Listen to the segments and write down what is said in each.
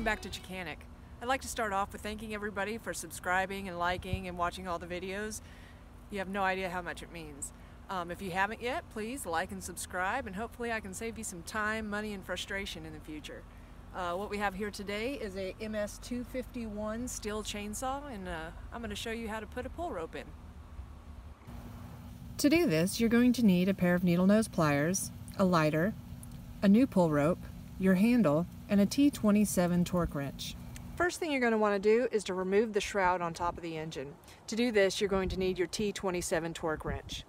back to Chicanic. I'd like to start off with thanking everybody for subscribing and liking and watching all the videos. You have no idea how much it means. If you haven't yet, please like and subscribe, and hopefully I can save you some time, money, and frustration in the future. What we have here today is a MS251 Stihl chainsaw, and I'm going to show you how to put a pull rope in. To do this, you're going to need a pair of needle nose pliers, a lighter, a new pull rope, your handle, and a T27 torque wrench. First thing you're going to want to do is to remove the shroud on top of the engine. To do this, you're going to need your T27 torque wrench.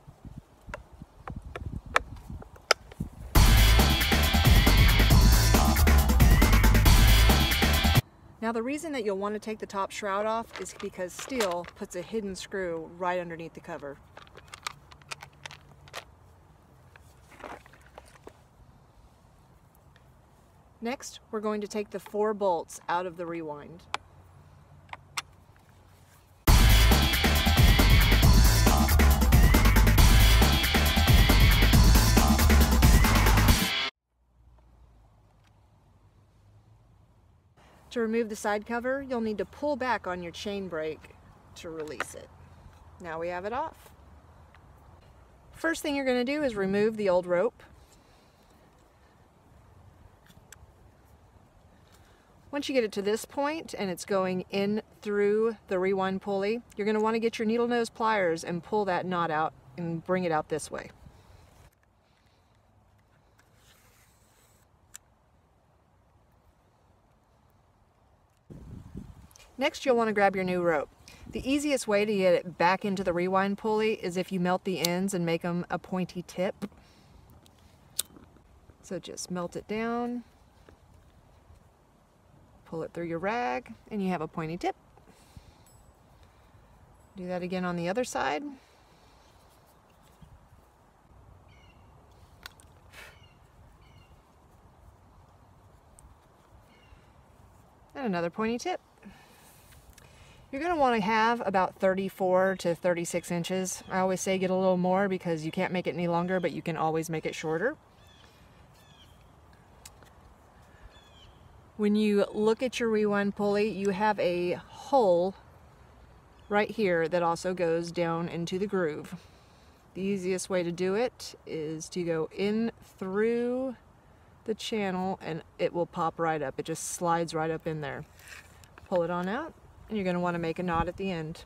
Now the reason that you'll want to take the top shroud off is because Stihl puts a hidden screw right underneath the cover. Next, we're going to take the 4 bolts out of the rewind. To remove the side cover, you'll need to pull back on your chain brake to release it. Now we have it off. First thing you're going to do is remove the old rope. Once you get it to this point and it's going in through the rewind pulley, you're going to want to get your needle nose pliers and pull that knot out and bring it out this way. Next, you'll want to grab your new rope. The easiest way to get it back into the rewind pulley is if you melt the ends and make them a pointy tip. So just melt it down, pull it through your rag, and you have a pointy tip. Do that again on the other side. And another pointy tip. You're going to want to have about 34 to 36 inches. I always say get a little more because you can't make it any longer, but you can always make it shorter. When you look at your rewind pulley, you have a hole right here that also goes down into the groove. The easiest way to do it is to go in through the channel and it will pop right up. It just slides right up in there. Pull it on out, and you're going to want to make a knot at the end.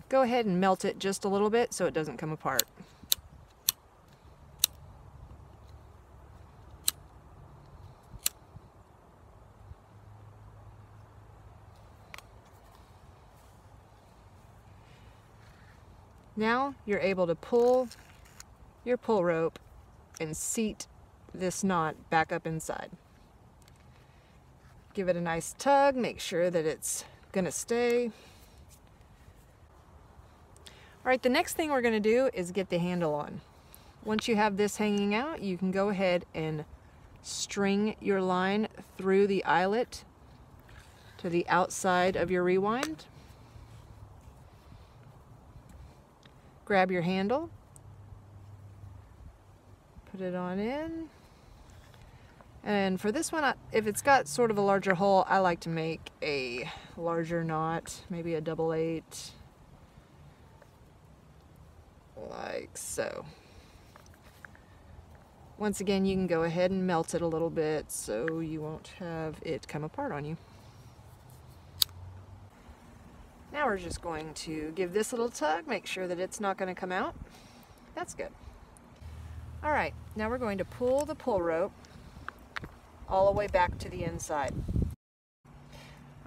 Go ahead and melt it just a little bit so it doesn't come apart. Now you're able to pull your pull rope and seat this knot back up inside. Give it a nice tug, make sure that it's gonna stay. Alright, the next thing we're going to do is get the handle on. Once you have this hanging out, you can go ahead and string your line through the eyelet to the outside of your rewind. Grab your handle, put it on in, and for this one, if it's got sort of a larger hole, I like to make a larger knot, maybe a 8/8. Like so. Once again, you can go ahead and melt it a little bit so you won't have it come apart on you. Now we're just going to give this a little tug, make sure that it's not going to come out. That's good. Alright, now we're going to pull the pull rope all the way back to the inside.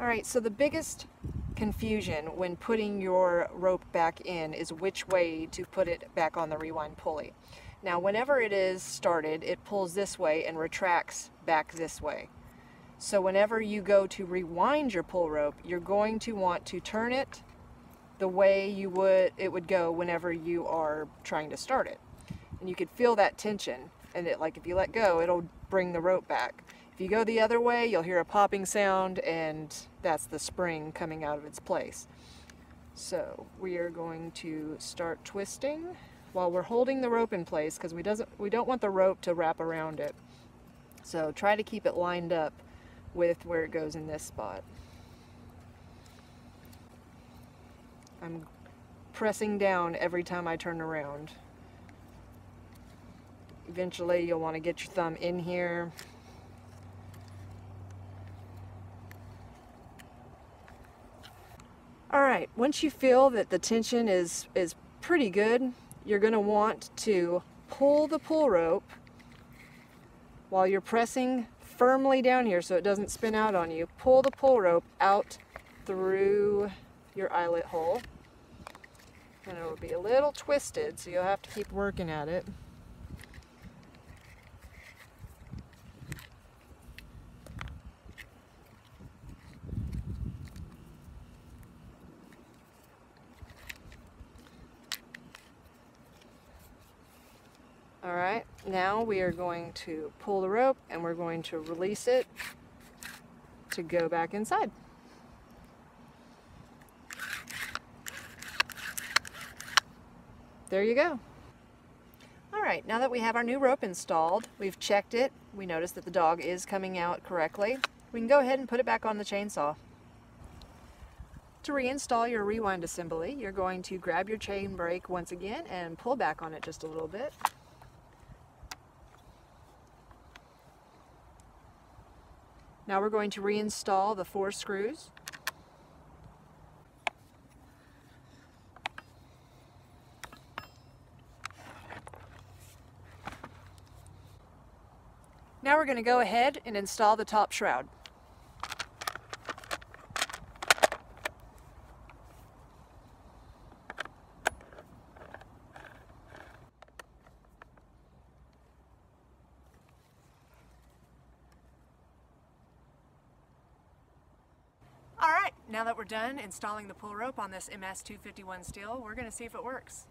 Alright, so the biggest confusion when putting your rope back in is which way to put it back on the rewind pulley. Now whenever it is started, it pulls this way and retracts back this way. So whenever you go to rewind your pull rope, you're going to want to turn it the way it would go whenever you are trying to start it. And you could feel that tension, and like if you let go, it'll bring the rope back. If you go the other way, you'll hear a popping sound, and that's the spring coming out of its place. So we are going to start twisting while we're holding the rope in place, because we don't want the rope to wrap around it. So try to keep it lined up with where it goes in this spot. I'm pressing down every time I turn around. Eventually you'll want to get your thumb in here. Alright, once you feel that the tension is pretty good, you're going to want to pull the pull rope while you're pressing firmly down here so it doesn't spin out on you. Pull the pull rope out through your eyelet hole. And it will be a little twisted, so you'll have to keep working at it. Alright, now we are going to pull the rope and we're going to release it to go back inside. There you go. Alright, now that we have our new rope installed, we've checked it, we noticed that the dog is coming out correctly, we can go ahead and put it back on the chainsaw. To reinstall your rewind assembly, you're going to grab your chain brake once again and pull back on it just a little bit. Now we're going to reinstall the 4 screws. Now we're going to go ahead and install the top shroud. Alright, now that we're done installing the pull rope on this MS251 Stihl, we're going to see if it works.